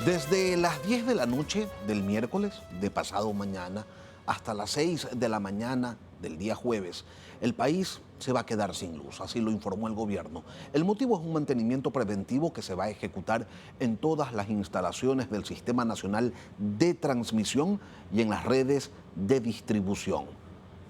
Desde las 10 de la noche del miércoles de pasado mañana hasta las 6 de la mañana del día jueves, el país se va a quedar sin luz, así lo informó el gobierno. El motivo es un mantenimiento preventivo que se va a ejecutar en todas las instalaciones del Sistema Nacional de Transmisión y en las redes de distribución.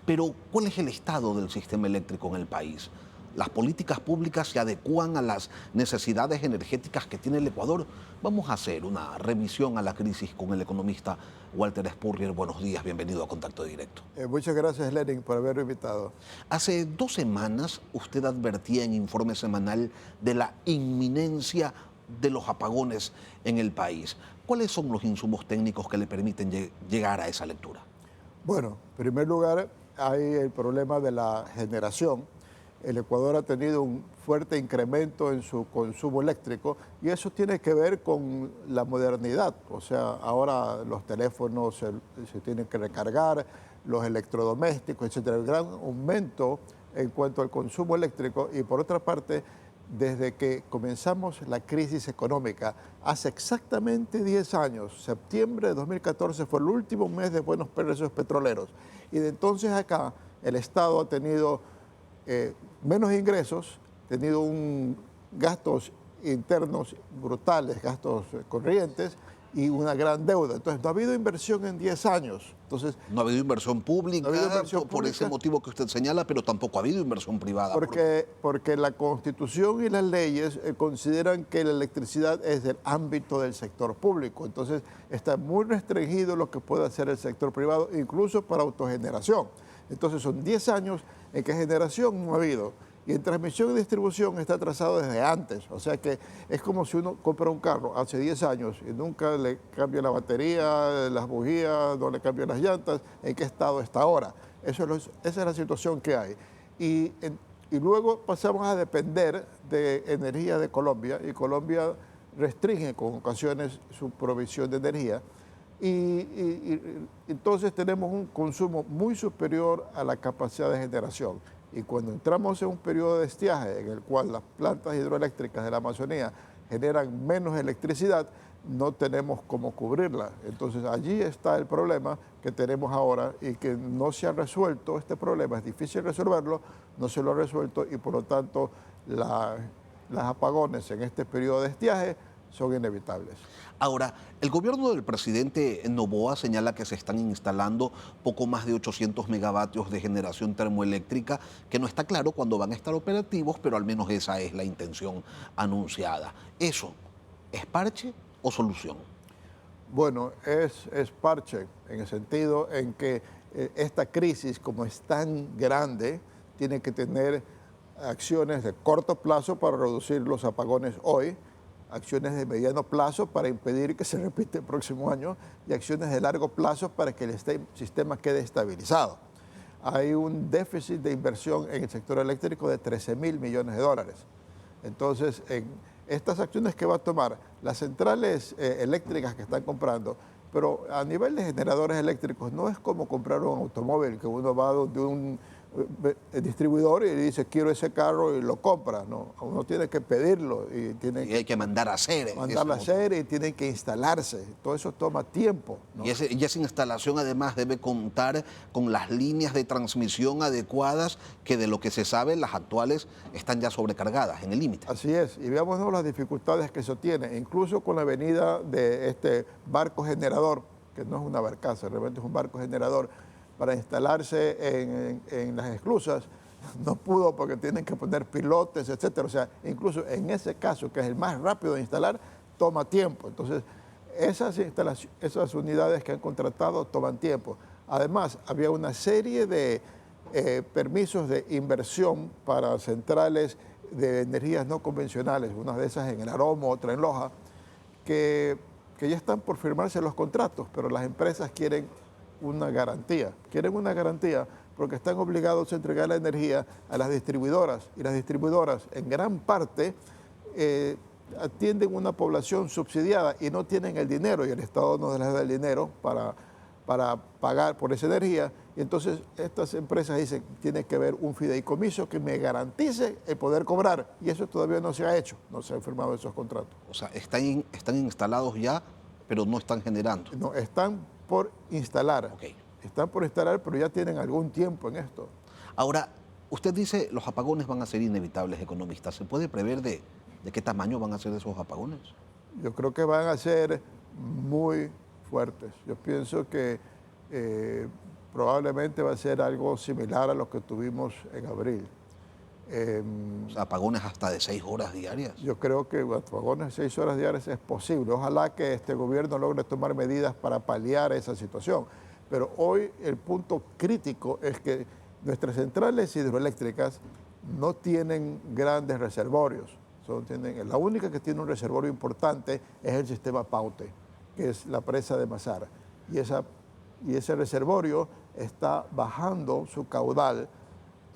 Pero, ¿cuál es el estado del sistema eléctrico en el país? ¿Las políticas públicas se adecúan a las necesidades energéticas que tiene el Ecuador? Vamos a hacer una revisión a la crisis con el economista Walter Spurrier. Buenos días, bienvenido a Contacto Directo. Muchas gracias, Lenin, por haberme invitado. Hace 2 semanas usted advertía en informe semanal de la inminencia de los apagones en el país. ¿Cuáles son los insumos técnicos que le permiten llegar a esa lectura? Bueno, en primer lugar, hay el problema de la generación. El Ecuador ha tenido un fuerte incremento en su consumo eléctrico y eso tiene que ver con la modernidad. O sea, ahora los teléfonos se tienen que recargar, los electrodomésticos, etc. El gran aumento en cuanto al consumo eléctrico y por otra parte, desde que comenzamos la crisis económica, hace exactamente 10 años, septiembre de 2014 fue el último mes de buenos precios petroleros y de entonces acá el Estado ha tenido menos ingresos, tenido gastos internos brutales, gastos corrientes y una gran deuda. Entonces, no ha habido inversión en 10 años. Entonces, no ha habido inversión pública, por ese motivo que usted señala, pero tampoco ha habido inversión privada. Porque la Constitución y las leyes consideran que la electricidad es del ámbito del sector público. Entonces, está muy restringido lo que puede hacer el sector privado, incluso para autogeneración. Entonces, son 10 años en que generación no ha habido. Y en transmisión y distribución está atrasado desde antes. O sea que es como si uno compra un carro hace 10 años y nunca le cambia la batería, las bujías, no le cambia las llantas. ¿En qué estado está ahora? Esa es la situación que hay. Y luego pasamos a depender de energía de Colombia y Colombia restringe con ocasiones su provisión de energía. Y entonces tenemos un consumo muy superior a la capacidad de generación. Y cuando entramos en un periodo de estiaje en el cual las plantas hidroeléctricas de la Amazonía generan menos electricidad, no tenemos cómo cubrirla. Entonces allí está el problema que tenemos ahora y que no se ha resuelto este problema. Es difícil resolverlo, no se lo ha resuelto y por lo tanto las apagones en este periodo de estiaje son inevitables. Ahora, el gobierno del presidente Noboa señala que se están instalando poco más de 800 megavatios de generación termoeléctrica, que no está claro cuándo van a estar operativos, pero al menos esa es la intención anunciada. ¿Eso es parche o solución? Bueno, es parche en el sentido en que esta crisis, como es tan grande, tiene que tener acciones de corto plazo para reducir los apagones hoy, acciones de mediano plazo para impedir que se repita el próximo año y acciones de largo plazo para que el sistema quede estabilizado. Hay un déficit de inversión en el sector eléctrico de 13.000 millones de dólares. Entonces, en estas acciones que va a tomar las centrales eléctricas que están comprando, pero a nivel de generadores eléctricos no es como comprar un automóvil que uno va de un distribuidor y dice quiero ese carro y lo compra, ¿no? Uno tiene que pedirlo y hay que mandar a hacer. Mandarlo a hacer y tiene que instalarse. Todo eso toma tiempo, ¿no? Y esa instalación además debe contar con las líneas de transmisión adecuadas que de lo que se sabe las actuales están ya sobrecargadas en el límite. Así es, y veamos las dificultades que eso tiene, incluso con la venida de este barco generador, que no es una barcaza, realmente es un barco generador, para instalarse en las esclusas, no pudo porque tienen que poner pilotes, etcétera. O sea, incluso en ese caso, que es el más rápido de instalar, toma tiempo. Entonces, esas unidades que han contratado toman tiempo. Además, había una serie de permisos de inversión para centrales de energías no convencionales, unas de esas en el Aromo, otra en Loja, que ya están por firmarse los contratos, pero las empresas quieren una garantía porque están obligados a entregar la energía a las distribuidoras y las distribuidoras en gran parte atienden una población subsidiada y no tienen el dinero y el Estado no les da el dinero para pagar por esa energía y entonces estas empresas dicen tiene que haber un fideicomiso que me garantice el poder cobrar y eso todavía no se ha hecho, no se han firmado esos contratos. O sea, están instalados ya pero no están generando. No, están por instalar. Ok. Están por instalar, pero ya tienen algún tiempo en esto. Ahora, usted dice los apagones van a ser inevitables, economistas. ¿Se puede prever de qué tamaño van a ser esos apagones? Yo creo que van a ser muy fuertes. Yo pienso que probablemente va a ser algo similar a lo que tuvimos en abril. O sea, apagones hasta de 6 horas diarias. Yo creo que apagones de 6 horas diarias es posible. Ojalá que este gobierno logre tomar medidas para paliar esa situación. Pero hoy el punto crítico es que nuestras centrales hidroeléctricas no tienen grandes reservorios. La única que tiene un reservorio importante es el sistema Paute, que es la presa de Mazara. Y ese reservorio está bajando su caudal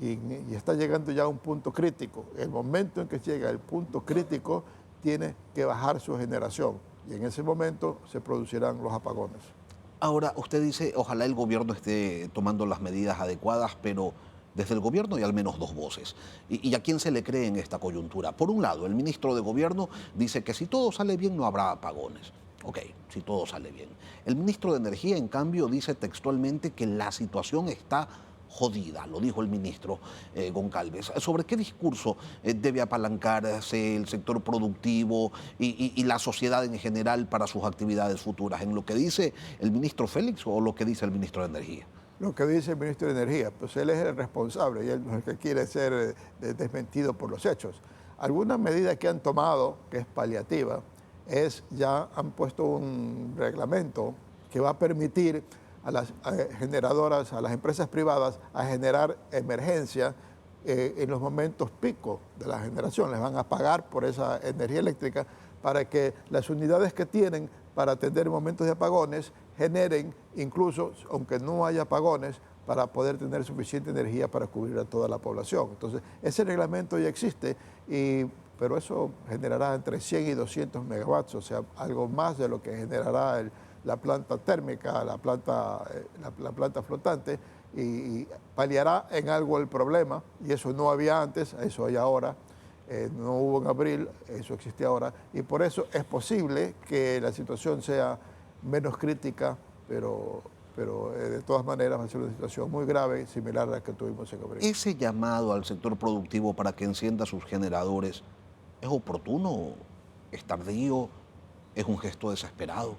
y está llegando ya a un punto crítico. El momento en que llega el punto crítico, tiene que bajar su generación. Y en ese momento se producirán los apagones. Ahora, usted dice, ojalá el gobierno esté tomando las medidas adecuadas, pero desde el gobierno hay al menos dos voces. ¿Y a quién se le cree en esta coyuntura? Por un lado, el ministro de Gobierno dice que si todo sale bien no habrá apagones. Ok, si todo sale bien. El ministro de Energía, en cambio, dice textualmente que la situación está jodida, lo dijo el ministro Goncalves. ¿Sobre qué discurso debe apalancarse el sector productivo y la sociedad en general para sus actividades futuras? ¿En lo que dice el ministro Félix o lo que dice el ministro de Energía? Lo que dice el ministro de Energía, pues él es el responsable y él no es el que quiere ser desmentido por los hechos. Alguna medida que han tomado, que es paliativa, ya han puesto un reglamento que va a permitir a las generadoras, a las empresas privadas, a generar emergencia en los momentos pico de la generación. Les van a pagar por esa energía eléctrica para que las unidades que tienen para atender momentos de apagones generen, incluso aunque no haya apagones, para poder tener suficiente energía para cubrir a toda la población. Entonces, ese reglamento ya existe, pero eso generará entre 100 y 200 megawatts, o sea, algo más de lo que generará la planta térmica, la planta flotante, y paliará en algo el problema, y eso no había antes, eso hay ahora. No hubo en abril, eso existe ahora, y por eso es posible que la situación sea menos crítica, pero de todas maneras va a ser una situación muy grave, similar a la que tuvimos en abril. ¿Ese llamado al sector productivo para que encienda sus generadores es oportuno, es tardío, es un gesto desesperado?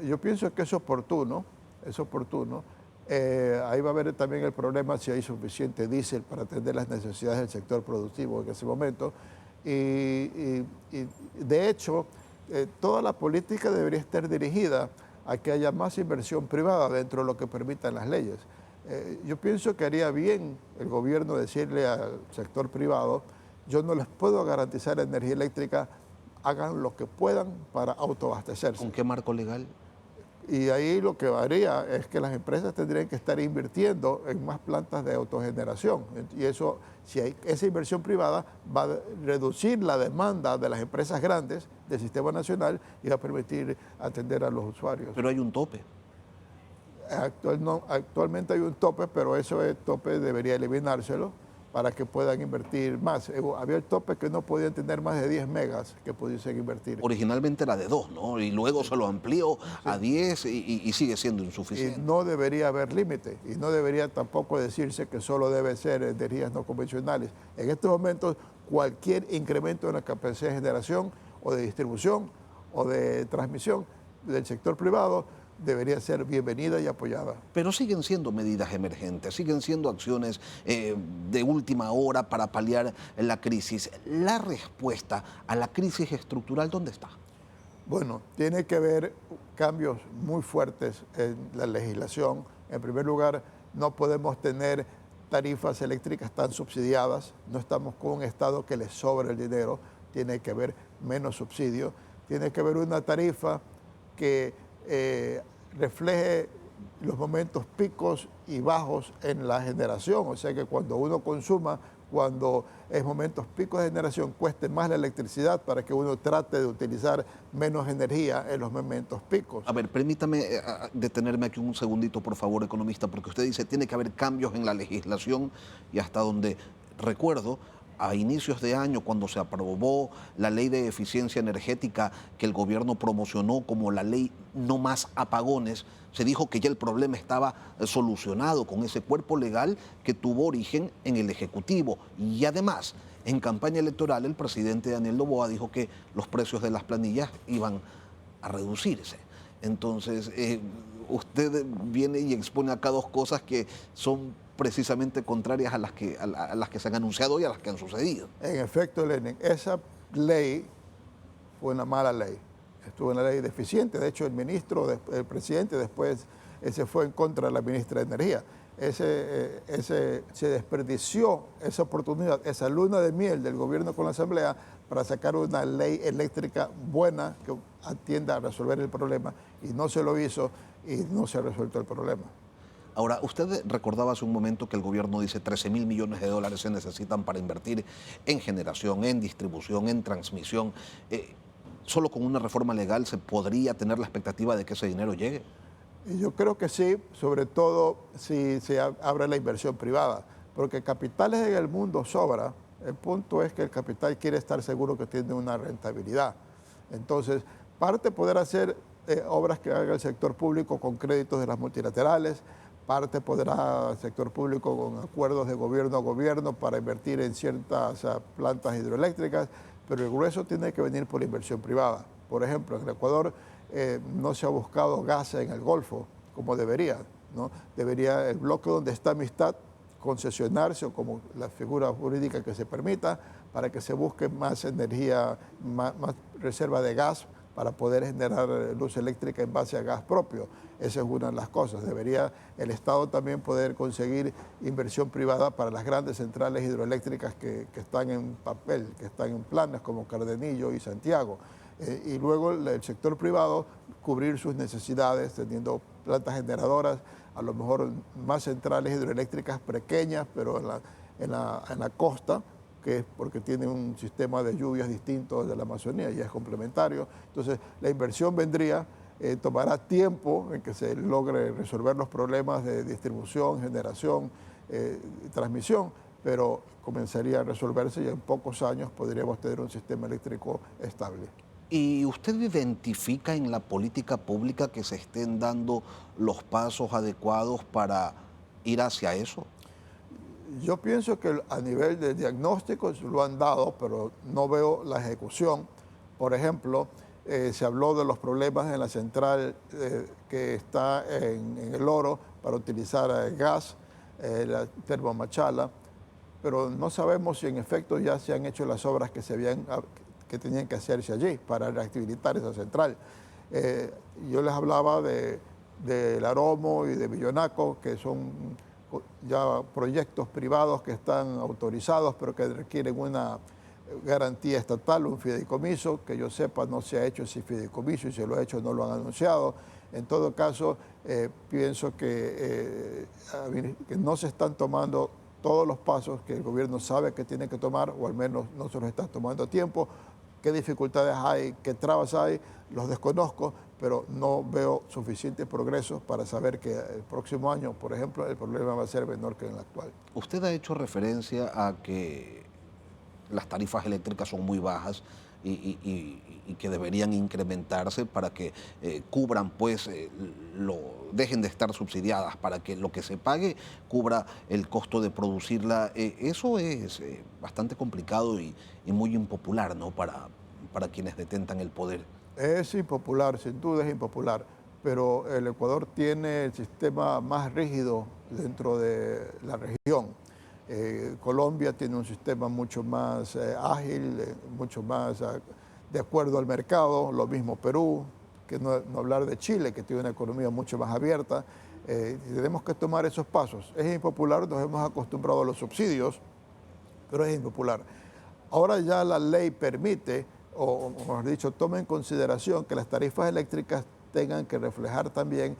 Yo pienso que es oportuno, es oportuno. Ahí va a haber también el problema si hay suficiente diésel para atender las necesidades del sector productivo en ese momento. Y de hecho, toda la política debería estar dirigida a que haya más inversión privada dentro de lo que permitan las leyes. Yo pienso que haría bien el gobierno decirle al sector privado, yo no les puedo garantizar energía eléctrica, hagan lo que puedan para autoabastecerse. ¿Con qué marco legal? Y ahí lo que varía es que las empresas tendrían que estar invirtiendo en más plantas de autogeneración. Y eso, si hay esa inversión privada, va a reducir la demanda de las empresas grandes del sistema nacional y va a permitir atender a los usuarios. Pero hay un tope. Actualmente hay un tope, pero ese tope debería eliminárselo para que puedan invertir más. Había el tope que no podían tener más de 10 megas que pudiesen invertir. Originalmente era de 2, ¿no? Y luego se lo amplió a 10 y sigue siendo insuficiente. Y no debería haber límite, y no debería tampoco decirse que solo debe ser energías no convencionales. En estos momentos, cualquier incremento en la capacidad de generación o de distribución o de transmisión del sector privado debería ser bienvenida y apoyada. Pero siguen siendo medidas emergentes, siguen siendo acciones de última hora para paliar la crisis. La respuesta a la crisis estructural, ¿dónde está? Bueno, tiene que haber cambios muy fuertes en la legislación. En primer lugar, no podemos tener tarifas eléctricas tan subsidiadas. No estamos con un Estado que le sobre el dinero. Tiene que haber menos subsidio. Tiene que haber una tarifa que refleje los momentos picos y bajos en la generación, o sea que cuando uno consuma, cuando es momentos picos de generación, cueste más la electricidad para que uno trate de utilizar menos energía en los momentos picos. A ver, permítame detenerme aquí un segundito, por favor, economista, porque usted dice tiene que haber cambios en la legislación y hasta donde recuerdo, a inicios de año, cuando se aprobó la ley de eficiencia energética que el gobierno promocionó como la ley No Más Apagones, se dijo que ya el problema estaba solucionado con ese cuerpo legal que tuvo origen en el Ejecutivo. Y además, en campaña electoral, el presidente Daniel Noboa dijo que los precios de las planillas iban a reducirse. Entonces, usted viene y expone acá dos cosas que son precisamente contrarias a las que se han anunciado y a las que han sucedido. En efecto, Lenin, esa ley fue una mala ley. Estuvo una ley deficiente. De hecho, el presidente después se fue en contra de la ministra de Energía. Se desperdició esa oportunidad, esa luna de miel del gobierno con la Asamblea para sacar una ley eléctrica buena que atienda a resolver el problema, y no se lo hizo y no se ha resuelto el problema. Ahora, usted recordaba hace un momento que el gobierno dice 13.000 millones de dólares se necesitan para invertir en generación, en distribución, en transmisión. ¿Solo con una reforma legal se podría tener la expectativa de que ese dinero llegue? Y yo creo que sí, sobre todo si se abre la inversión privada, porque capitales en el mundo sobra. El punto es que el capital quiere estar seguro que tiene una rentabilidad. Entonces, parte poder hacer obras que haga el sector público con créditos de las multilaterales, parte podrá el sector público con acuerdos de gobierno a gobierno para invertir en ciertas plantas hidroeléctricas, pero el grueso tiene que venir por inversión privada. Por ejemplo, en el Ecuador no se ha buscado gas en el Golfo como debería, ¿no? Debería el bloque donde está Amistad concesionarse, o como la figura jurídica que se permita, para que se busque más energía, más reserva de gas para poder generar luz eléctrica en base a gas propio. Esa es una de las cosas. Debería el Estado también poder conseguir inversión privada para las grandes centrales hidroeléctricas que están en papel, que están en planes como Cardenillo y Santiago. Y luego el sector privado cubrir sus necesidades teniendo plantas generadoras, a lo mejor más centrales hidroeléctricas pequeñas, pero en la costa, que es porque tiene un sistema de lluvias distinto de la Amazonía y es complementario. Entonces, la inversión vendría, tomará tiempo en que se logre resolver los problemas de distribución, generación, transmisión, pero comenzaría a resolverse y en pocos años podríamos tener un sistema eléctrico estable. ¿Y usted identifica en la política pública que se estén dando los pasos adecuados para ir hacia eso? Yo pienso que a nivel de diagnóstico lo han dado, pero no veo la ejecución. Por ejemplo, se habló de los problemas en la central que está en El Oro para utilizar gas, la Termomachala, pero no sabemos si en efecto ya se han hecho las obras que tenían que hacerse allí para reactivar esa central. Yo les hablaba del Aromo y de Villonaco, que son ya proyectos privados que están autorizados, pero que requieren una garantía estatal, un fideicomiso. Que yo sepa, no se ha hecho ese fideicomiso, y si lo ha hecho no lo han anunciado. En todo caso, pienso que no se están tomando todos los pasos que el gobierno sabe que tiene que tomar, o al menos no se los está tomando a tiempo. ¿Qué dificultades hay? ¿Qué trabas hay? Los desconozco, pero no veo suficiente progreso para saber que el próximo año, por ejemplo, el problema va a ser menor que en el actual. Usted ha hecho referencia a que las tarifas eléctricas son muy bajas y que deberían incrementarse para que cubran, pues, dejen de estar subsidiadas, para que lo que se pague cubra el costo de producirla. Eso es bastante complicado y muy impopular, ¿no?, para quienes detentan el poder. Es impopular, sin duda es impopular, pero el Ecuador tiene el sistema más rígido dentro de la región. Colombia tiene un sistema mucho más ágil, mucho más de acuerdo al mercado, lo mismo Perú, que no hablar de Chile, que tiene una economía mucho más abierta. Tenemos que tomar esos pasos. Es impopular, nos hemos acostumbrado a los subsidios, pero es impopular. Ahora ya la ley permite, o mejor dicho, toma en consideración que las tarifas eléctricas tengan que reflejar también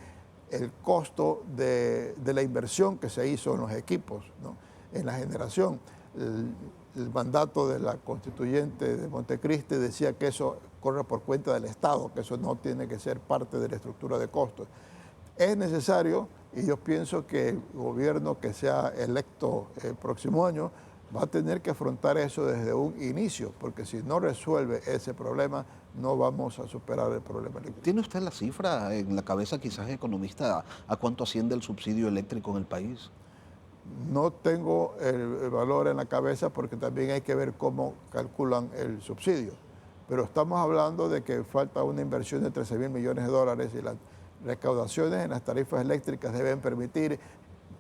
el costo de la inversión que se hizo en los equipos, ¿no?, en la generación. El mandato de la constituyente de Montecristi decía que eso corre por cuenta del Estado, que eso no tiene que ser parte de la estructura de costos. Es necesario, y yo pienso que el gobierno que sea electo el próximo año va a tener que afrontar eso desde un inicio, porque si no resuelve ese problema, no vamos a superar el problema eléctrico. ¿Tiene usted la cifra en la cabeza, quizás economista, a cuánto asciende el subsidio eléctrico en el país? No tengo el valor en la cabeza porque también hay que ver cómo calculan el subsidio. Pero estamos hablando de que falta una inversión de 13.000 millones de dólares y las recaudaciones en las tarifas eléctricas deben permitir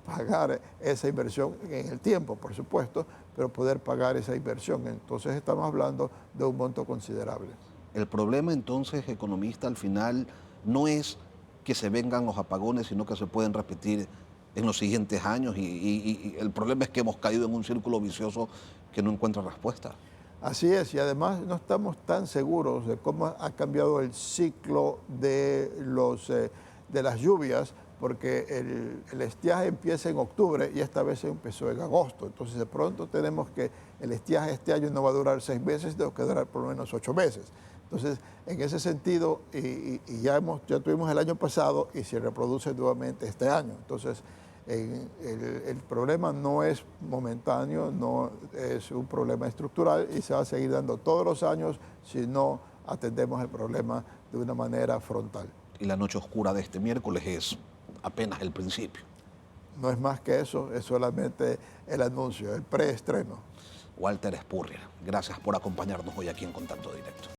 pagar esa inversión en el tiempo, por supuesto, pero poder pagar esa inversión. Entonces estamos hablando de un monto considerable. El problema entonces, economista, al final no es que se vengan los apagones, sino que se pueden repetir en los siguientes años y el problema es que hemos caído en un círculo vicioso que no encuentra respuesta. Así es, y además no estamos tan seguros de cómo ha cambiado el ciclo de las lluvias, porque el estiaje empieza en octubre y esta vez empezó en agosto. Entonces de pronto tenemos que el estiaje este año no va a durar 6 meses, sino que durar por lo menos 8 meses. Entonces, en ese sentido, y ya tuvimos el año pasado y se reproduce nuevamente este año. Entonces, el problema no es momentáneo, no es un problema estructural y se va a seguir dando todos los años si no atendemos el problema de una manera frontal. Y la noche oscura de este miércoles es apenas el principio. No es más que eso, es solamente el anuncio, el preestreno. Walter Spurrier, gracias por acompañarnos hoy aquí en Contacto Directo.